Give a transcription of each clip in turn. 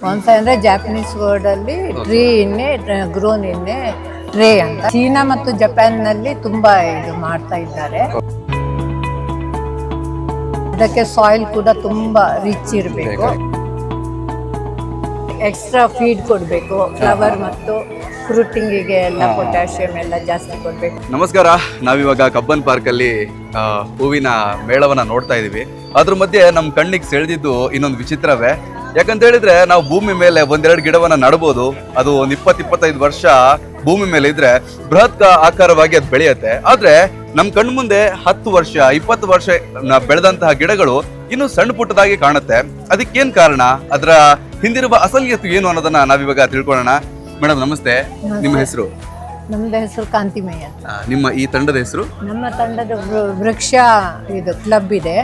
ಬಾನ್ಸಾಯ್ ಅಂದ್ರೆ Japanese word ಅಲ್ಲಿ tree ಇನ್ನೆ ಗ್ರೋನ್ ಇನ್ನೆ ಟ್ರೇ ಅಂತ. ಚೀನಾ ಮತ್ತು ಜಪಾನ್ ನಲ್ಲಿ ತುಂಬಾ ಇದು ಮಾಡ್ತಾ ಇದ್ದಾರೆ. ಅದಕ್ಕೆ ಸಾಯಿಲ್ ಕೂಡ ತುಂಬಾ ರಿಚ್ ಇರಬೇಕು. ಎಕ್ಸ್ಟ್ರಾ ಫೀಡ್ ಕೊಡಬೇಕು. ಫ್ಲವರ್ ಮತ್ತು ಫ್ರೂಟಿಂಗಿಗೆ ಎಲ್ಲ ಪೊಟ್ಯಾಷಿಯಂ ಎಲ್ಲ ಜಾಸ್ತಿ ಕೊಡಬೇಕು. ನಮಸ್ಕಾರ, ನಾವಿವಾಗ ಕಬ್ಬನ್ ಪಾರ್ಕ್ ಅಲ್ಲಿ ಹೂವಿನ ಮೇಳವನ್ನ ನೋಡ್ತಾ ಇದೀವಿ. ಅದ್ರ ಮಧ್ಯೆ ನಮ್ ಕಣ್ಣಿಗೆ ಸೆಳೆದಿದ್ದು ಇನ್ನೊಂದು ವಿಚಿತ್ರವೇ. ಯಾಕಂತ ಹೇಳಿದ್ರೆ ನಾವು ಭೂಮಿ ಮೇಲೆ ಒಂದೆರಡು ಗಿಡವನ್ನ ನಡಬಹುದು. ಅದು ಒಂದ್ 20-25 ವರ್ಷ ಭೂಮಿ ಮೇಲೆ ಇದ್ರೆ ಬೃಹತ್ ಆಕಾರವಾಗಿ ಅದು ಬೆಳೆಯುತ್ತೆ. ಆದ್ರೆ ನಮ್ ಕಣ್ ಮುಂದೆ 10 ವರ್ಷ 20 ವರ್ಷ ಬೆಳೆದಂತಹ ಗಿಡಗಳು ಇನ್ನು ಸಣ್ಣ ಪುಟ್ಟದಾಗಿ ಕಾಣುತ್ತೆ. ಅದಕ್ಕೇನ್ ಕಾರಣ, ಅದರ ಹಿಂದಿರುವ ಅಸಲಿಯತ್ತು ಏನು ಅನ್ನೋದನ್ನ ನಾವಿವಾಗ ತಿಳ್ಕೊಳ್ಳೋಣ. ಮೇಡಮ್ ನಮಸ್ತೆ, ನಿಮ್ಮ ಹೆಸರು? ನಮ್ದು ಹೆಸರು ಕಾಂತಿಮಯ್ಯ. ನಿಮ್ಮ ಈ ತಂಡದ ಹೆಸರು? ನಮ್ಮ ತಂಡದ ವೃಕ್ಷ ಇದು ಕ್ಲಬ್ ಇದೆ.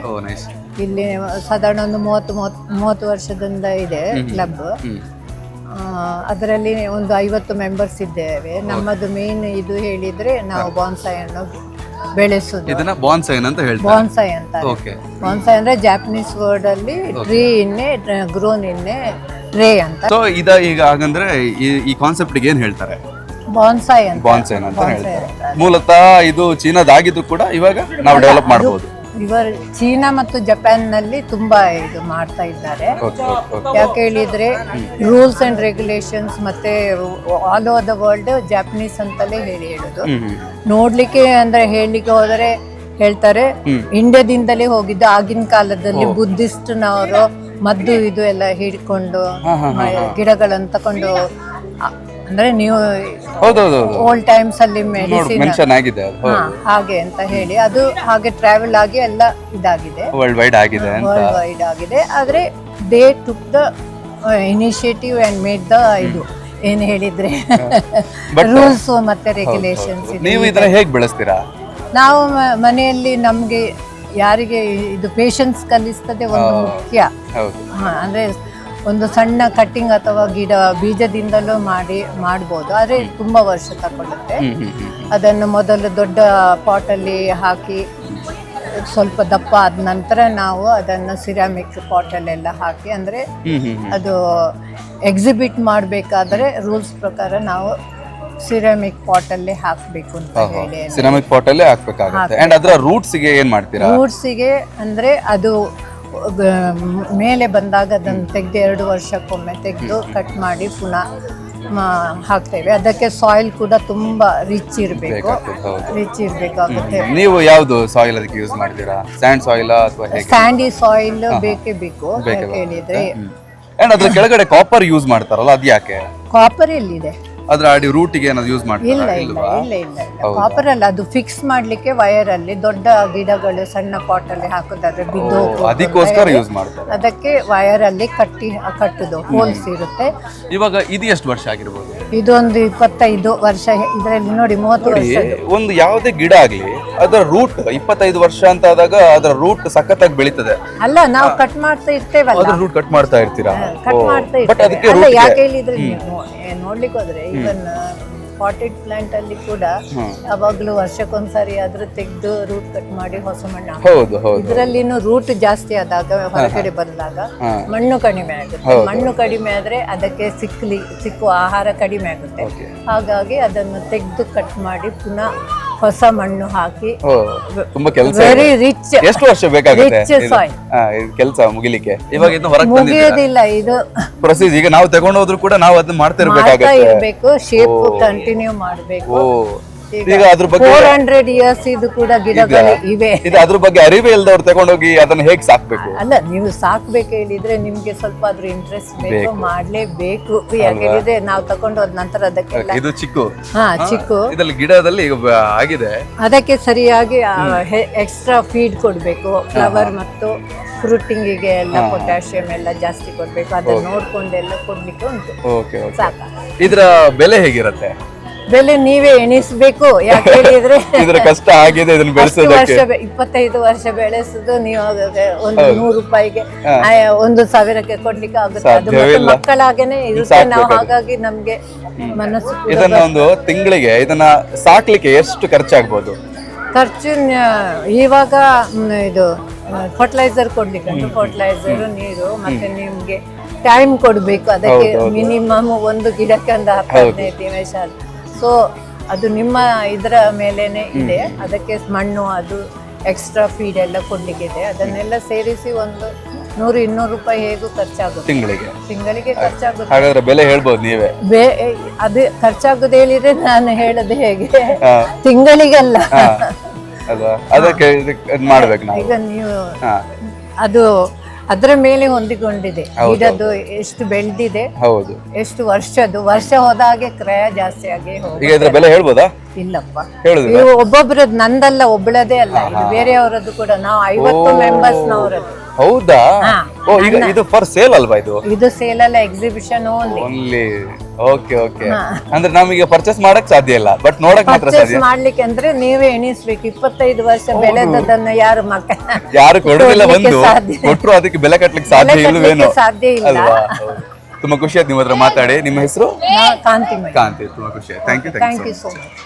ಇಲ್ಲಿ ಸಾಧಾರಣ ಒಂದು 30 ವರ್ಷದಿಂದ ಇದೆ ಕ್ಲಬ್. ಅದರಲ್ಲಿ ಒಂದು 50 ಮೆಂಬರ್ಸ್ ಇದ್ದೇವೆ. ನಮ್ಮದು ಮೇನ್ ಇದು ಹೇಳಿದ್ರೆ ನಾವು ಬಾನ್ಸಾಯ್ ಅನ್ನು ಬೆಳೆಸೋದು. ಇದನ್ನ ಬಾನ್ಸಾಯ್ ಅಂತ ಹೇಳ್ತಾರೆ. ಬಾನ್ಸಾಯ್ ಅಂತ. ಬಾನ್ಸಾಯ್ ಅಂದ್ರೆ ಜಾಪನೀಸ್ ವರ್ಡ್ ಅಲ್ಲಿ ಟ್ರೀ ಇನ್ನೆ ಗ್ರೋನ್ ಇನ್ನೆ ಟ್ರೇ ಅಂತ. ಸೊ ಈಗ ಹಾಗಂದ್ರೆ ಈ ಕಾನ್ಸೆಪ್ಟ್ ಏನ್ ಹೇಳ್ತಾರೆ? ಬಾನ್ಸಾಯ್ ಅಂತ. ಬಾನ್ಸಾಯ್ ಅಂತ ಹೇಳ್ತಾರೆ. ಮೂಲತಃ ಇದು ಚೀನಾದಾಗಿದ್ದು ಕೂಡ ಇವಾಗ ನಾವು ಡೆವಲಪ್ ಮಾಡಬಹುದು. ಇವರು ಚೀನಾ ಮತ್ತು ಜಪಾನ್ ನಲ್ಲಿ ತುಂಬಾ ಇದು ಮಾಡ್ತಾ ಇದ್ದಾರೆ. ಯಾಕೆ ಹೇಳಿದ್ರೆ ರೂಲ್ಸ್ ಅಂಡ್ ರೆಗ್ಯುಲೇಷನ್ಸ್ ಮತ್ತೆ all over the world Japanese ಅಂತಲೇ ಹೇಳುದು. ನೋಡ್ಲಿಕ್ಕೆ ಅಂದ್ರೆ ಹೇಳಲಿಕ್ಕೆ ಹೋದರೆ ಹೇಳ್ತಾರೆ ಇಂಡಿಯಾದಿಂದಲೇ ಹೋಗಿದ್ದು. ಆಗಿನ ಕಾಲದಲ್ಲಿ ಬುದ್ಧಿಸ್ಟ್ ನವರು ಮದ್ದು ಇದು ಎಲ್ಲ ಹಿಡ್ಕೊಂಡು ಗಿಡಗಳನ್ನು ತಕೊಂಡು, ಅಂದ್ರೆ ನೀವು ಓಲ್ಡ್ ಟೈಮ್ಸ್ ಅಲ್ಲಿ ಮೆಡಿಸಿನ್ ಹಾಗೆ ಅಂತ ಹೇಳಿ ಅದು ಹಾಗೆ ಟ್ರಾವೆಲ್ ಆಗಿ ಎಲ್ಲ ಇದಾಗಿದೆ, ವರ್ಲ್ಡ್ ವೈಡ್ ಆಗಿದೆ. ಆದ್ರೆ they took the initiative and made the ಇದು ಏನ್ ಹೇಳಿದ್ರೆ ರೂಲ್ಸ್ ಮತ್ತೆ ರೆಗ್ಯುಲೇಷನ್ಸ್. ನೀವು ಇದನ್ನ ಹೇಗೆ ಬೆಳೆಸ್ತೀರಾ? ನಾವು ಮನೆಯಲ್ಲಿ ನಮ್ಗೆ ಯಾರಿಗೆ ಇದು ಪೇಷನ್ಸ್ ಕಲಿಸ್ತದೆ ಒಂದು ಮುಖ್ಯ. ಅಂದ್ರೆ ಒಂದು ಸಣ್ಣ ಕಟ್ಟಿಂಗ್ ಅಥವಾ ಗಿಡ ಬೀಜದಿಂದಲೂ ಮಾಡ್ಬೋದು, ಆದ್ರೆ ತುಂಬಾ ವರ್ಷ ತಗೊಳ್ಳುತ್ತೆ. ಅದನ್ನು ಮೊದಲು ದೊಡ್ಡ ಪಾಟಲ್ಲಿ ಹಾಕಿ ಸ್ವಲ್ಪ ದಪ್ಪ ಆದ ನಂತರ ನಾವು ಅದನ್ನು ಸಿರಾಮಿಕ್ ಪಾಟಲ್ಲೆಲ್ಲ ಹಾಕಿ, ಅಂದ್ರೆ ಅದು ಎಕ್ಸಿಬಿಟ್ ಮಾಡಬೇಕಾದ್ರೆ ರೂಲ್ಸ್ ಪ್ರಕಾರ ನಾವು ಸಿರಾಮಿಕ್ ಪಾಟ್ ಅಲ್ಲೇ ಹಾಕ್ಬೇಕು ಅಂತ ಹೇಳಿ. ಸಿರಾಮಿಕ್ ಪಾಟ್ ಅಲ್ಲೇ ಹಾಕ್ಬೇಕಾಗುತ್ತೆ. ಅಂಡ್ ಅದರ ರೂಟ್ಸ್ ಗೆ ಏನ್ ಮಾಡ್ತೀರಾ? ರೂಟ್ಸ್ ಗೆ ಅಂದ್ರೆ ಅದು ಮೇಲೆ ಬಂದಾಗ ಅದನ್ನು ತೆಗೆದು 2 ವರ್ಷಕ್ಕೊಮ್ಮೆ ತೆಗೆದು ಕಟ್ ಮಾಡಿ ಪುನಃ ಹಾಕ್ತೇವೆ. ಅದಕ್ಕೆ ಸಾಯಿಲ್ ಕೂಡ ತುಂಬಾ ರಿಚ್ ಇರ್ಬೇಕಾಗುತ್ತೆ. ನೀವು ಯಾವ್ದು ಸಾಯಿಲ್ ಅದಕ್ಕೆ ಯೂಸ್ ಮಾಡ್ತೀರಾ? ಸ್ಯಾಂಡ್ ಸಾಯಿಲ್ ಅಥವಾ ಸ್ಯಾಂಡಿ ಸಾಯಿಲ್ ಬೇಕೇ ಬೇಕು ಹೇಳಿದ್ರೆ. ಅಂಡ್ ಅದ್ರ ಕೆಳಗಡೆ ಕಾಪರ್ ಯೂಸ್ ಮಾಡ್ತಾರಲ್ಲ, ಅದು ಯಾಕೆ? ಕಾಪರ್ ಎಲ್ಲಿದೆ? ಅದ್ರ ಅಡಿ ರೂಟಿಗೆ ಏನಾದ್ರು ಯೂಸ್ ಮಾಡ್ತಾರಾ? ಇಲ್ಲ. ಕಾಪರ್ ಅಲ್ಲ, ಅದು ಫಿಕ್ಸ್ ಮಾಡ್ಲಿಕ್ಕೆ ವೈರ್ ಅಲ್ಲಿ ದೊಡ್ಡ ಗಿಡಗಳು ಸಣ್ಣ ಪಾಟ್ ಅಲ್ಲಿ ಹಾಕುದಾದ್ರೆ ಬಿದ್ದು ಅದಕ್ಕೋಸ್ಕರ ಯೂಸ್ ಮಾಡ್ತಾರೆ. ಅದಕ್ಕೆ ವೈರ್ ಅಲ್ಲಿ ಕಟ್ಟುದು ಹೋಲ್ಸ್ ಇರುತ್ತೆ. ಇವಾಗ ಇದು ಎಷ್ಟು ವರ್ಷ ಆಗಿರ್ಬೋದು? ಇದೊಂದು 25 ವರ್ಷ. ಇದರಲ್ಲಿ ನೋಡಿ 30 ವರ್ಷ. ಒಂದು ಯಾವುದೇ ಗಿಡ ಆಗ್ಲಿ ಅದರ ರೂಟ್ 25 ವರ್ಷ ಅಂತ ಆದಾಗ ಅದರ ರೂಟ್ ಸಖತ್ತಾಗಿ ಬೆಳೀತದೆ. ಅಲ್ಲ, ನಾವು ಕಟ್ ಮಾಡ್ತಾ ಇರ್ತೇವಲ್ಲ, ಅದರ ರೂಟ್ ಕಟ್ ಮಾಡ್ತಾ ಇರ್ತೀರಾ? ಕಟ್ ಮಾಡ್ತಾ ಇರ್ತೇವೆ. ಯಾಕೆ ಹೇಳಿದ್ರೆ ನೋಡ್ಲಿಕ್ಕೆ ಹೋದ್ರೆ ಇವನ್ ಪಾಟೆಡ್ ಪ್ಲಾಂಟ್ ಅಲ್ಲಿ ಕೂಡ ಯಾವಾಗ್ಲೂ ವರ್ಷಕ್ಕೊಂದ್ಸರಿ ಆದ್ರೂ ತೆಗೆದು ರೂಟ್ ಕಟ್ ಮಾಡಿ ಹೊಸ ಮಣ್ಣು. ಇದರಲ್ಲಿ ರೂಟ್ ಜಾಸ್ತಿ ಆದಾಗ ಹೊರಗಡೆ ಬಂದಾಗ ಮಣ್ಣು ಕಡಿಮೆ ಆಗುತ್ತೆ. ಮಣ್ಣು ಕಡಿಮೆ ಆದ್ರೆ ಅದಕ್ಕೆ ಸಿಕ್ಕುವ ಆಹಾರ ಕಡಿಮೆ ಆಗುತ್ತೆ. ಹಾಗಾಗಿ ಅದನ್ನು ತೆಗೆದು ಕಟ್ ಮಾಡಿ ಪುನಃ ಹೊಸ ಮಣ್ಣು ಹಾಕಿ ತುಂಬಾ ಕೆಲಸ. Very rich. ಎಷ್ಟು ವರ್ಷ ಬೇಕಾಗುತ್ತೆ ಕೆಲಸ ಮುಗಿಲಿಕ್ಕೆ? ಇವಾಗ ಇದು ಹೊರಗೆ ಮುಗಿಯೋದಿಲ್ಲ ಇದು ಪ್ರೊಸೀಜ್. ಈಗ ನಾವು ತಗೊಂಡು ಹೋದ್ರು ಕೂಡ ನಾವು ಅದನ್ನ ಮಾಡ್ತಾ ಇರ್ಬೇಕು. ಶೇಪ್ ಕಂಟಿನ್ಯೂ ಮಾಡಬೇಕು. ಈಗ ಅದ್ರ ಬಗ್ಗೆ 400 ಇಯರ್ಸ್ ಇದು ಕೂಡ ಗಿಡಗಳು ಇವೆ. ಇದು ಅದ್ರ ಬಗ್ಗೆ ಅರಿವೇ ಇಲ್ದವ್ರು ತಗೊಂಡೋಗಿ ಅದನ್ನ ಹೇಗೆ ಸಾಕ್ಬೇಕು? ಅಲ್ಲ, ನೀವು ಸಾಕ್ಬೇಕು ಹೇಳಿದ್ರೆ ನಿಮ್ಗೆ ಸ್ವಲ್ಪ ಅದ್ರ ಇಂಟ್ರೆಸ್ಟ್ ಬೇಕು, ಮಾಡ್ಲೇಬೇಕು. ಯಾಕೆ ಹೇಳಿದ್ರೆ ನಾವು ತಗೊಂಡು ಹೋದ ನಂತರ ಅದಕ್ಕೆ ಇದು ಚಿಕ್ಕು ಚಿಕ್ಕು ಗಿಡದಲ್ಲಿ ಆಗಿದೆ. ಅದಕ್ಕೆ ಸರಿಯಾಗಿ ಎಕ್ಸ್ಟ್ರಾ ಫೀಡ್ ಕೊಡ್ಬೇಕು. ಫ್ಲವರ್ ಮತ್ತು ಫ್ರೂಟಿಂಗಿಗೆ ಎಲ್ಲ ಪೊಟ್ಯಾಷಿಯಂ ಎಲ್ಲ ಜಾಸ್ತಿ ಕೊಡ್ಬೇಕು. ಅದನ್ನ ನೋಡ್ಕೊಂಡೆಲ್ಲ ಕೊಡ್ಲಿಕ್ಕೆ ಉಂಟು. ಸಾಕ. ಇದರ ಬೆಲೆ ಹೇಗಿರುತ್ತೆ? ಬೆಲೆ ನೀವೇ ಎಣಿಸ್ಬೇಕು. ಯಾಕೆ ಹೇಳಿದ್ರೆ ಇದ್ರ ಕಷ್ಟ ಆಗಿದೆ ಇದನ್ನ ಬೆಳೆಸೋದಕ್ಕೆ. 25 ವರ್ಷ ಬೆಳೆಸುದು ನೀವು ಒಂದು 100 ರೂಪಾಯಿಗೆ 1000ಕ್ಕೆ ಕೊಡ್ಲಿಕ್ಕೆ ಆಗುತ್ತೆ. ಅದು ಮತ್ತೆ ಮಕ್ಕಳಾಗೇನೆ ಇರುತ್ತೆ ನಾವು. ಹಾಗಾಗಿ ನಮ್ಗೆ ಮನಸ್ಸು. ಇದನ್ನ ಒಂದು ತಿಂಗಳಿಗೆ ಇದನ್ನ ಸಾಕ್ಲಿಕ್ಕೆ ಎಷ್ಟು ಖರ್ಚಾಗ್ಬೋದು? ಖರ್ಚು ಇವಾಗ ಇದು ಫರ್ಟಿಲೈಸರ್ ಕೊಡ್ಲಿಕ್ಕೆ, ಫರ್ಟಿಲೈಸರ್, ನೀರು, ಮತ್ತೆ ನಿಮ್ಗೆ ಟೈಮ್ ಕೊಡ್ಬೇಕು ಅದಕ್ಕೆ. ಮಿನಿಮಮ್ ಒಂದು ಗಿಡಕ್ಕೆ ಒಂದು 10-15 ನಿಮಿಷ. ಸೊ ಅದು ನಿಮ್ಮ ಇದರ ಮೇಲೇನೆ ಇದೆ. ಅದಕ್ಕೆ ಮಣ್ಣು, ಅದು ಎಕ್ಸ್ಟ್ರಾ ಫೀಡ್ ಎಲ್ಲ ಕೊಡ್ಲಿಕ್ಕಿದೆ. ಅದನ್ನೆಲ್ಲ ಸೇರಿಸಿ ಒಂದು 100-200 ರೂಪಾಯಿ ಹೇಗೂ ಖರ್ಚಾಗುತ್ತೆ ತಿಂಗಳಿಗೆ ಖರ್ಚಾಗುತ್ತೆ. ಹಾಗಾದ್ರೆ ಬೆಲೆ ಹೇಳ್ಬೋದು ನೀವೇ? ಅದು ಖರ್ಚಾಗೋದು ಹೇಳಿದ್ರೆ ನಾನು ಹೇಳೋದು ಹೇಗೆ, ತಿಂಗಳಿಗಲ್ಲ. ಅದಕ್ಕೆ ಮಾಡ್ಬೇಕು ನಾವು. ಈಗ ನೀವು ಅದು ಅದರ ಮೇಲೆ ಹೊಂದಿಕೊಂಡಿದೆ. ಗಿಡದ್ದು ಎಷ್ಟು ಬೆಳೆದಿದೆ, ಹೌದು, ಎಷ್ಟು ವರ್ಷ ಹೋದ ಹಾಗೆ ಕ್ರಯ ಜಾಸ್ತಿ ಆಗಿ ಹೋಗುತ್ತೆ. ಈಗ ಇದ್ರ ಬೆಲೆ ಹೇಳ್ಬೋದಾ? ಇಲ್ಲಪ್ಪ, ಹೇಳುದಿಲ್ಲ. ಇದು ಒಬ್ಬೊಬ್ರದ್ದು, ನಂದಲ್ಲ, ಒಬ್ಬಳದೇ ಅಲ್ಲ, ಇದು ಬೇರೆಯವರದ್ದು ಕೂಡ. ನಾವು 50 ಮೆಂಬರ್ಸ್ ನವರದ್ದು. ಹೌದಾ? ಓ, ಈಗ ಇದು ಫಾರ್ ಸೇಲ್ ಅಲ್ವಾ? ಇದು ಸೇಲ್ ಅಲ್ಲ, ಎಕ್ಸಿಬಿಷನ್ ಓನ್ಲಿ. Okay okay. ಅಂದ್ರೆ ನಮಗೆ ಪರ್ಚೇಸ್ ಮಾಡಕ್ ಸಾಧ್ಯ ಇಲ್ಲ, ಬಟ್ ನೋಡಕ್ ಮಾತ್ರ ಸಾಧ್ಯ. ಮಾಡ್ಲಿಕ್ಕೆ ಅಂದ್ರೆ ನೀವೇ ಎಣಿಸ್ಬೇಕು. 25 ವರ್ಷ ಬೆಳೆದದನ್ನ ಯಾರು ಕೊಡೋದಿಲ್ಲ. ಬಂದು ಕೊಟ್ರು ಅದಕ್ಕೆ ಬೆಲೆ ಕಟ್ಲಿಕ್ಕೆ ಸಾಧ್ಯ ಇಲ್ವೇನೋ? ಸಾಧ್ಯ ಇಲ್ಲ ಅಲ್ವಾ? ತುಂಬಾ ಖುಷಿ ಆಯ್ತು ನಿಮ್ಮ ಹತ್ರ ಮಾತಾಡಿ. ನಿಮ್ಮ ಹೆಸರು? ಕಾಂತಿ. ಕಾಂತಿ. ತುಂಬಾ ಖುಷಿ ಆಯ್ತು. Thank you thank you so much.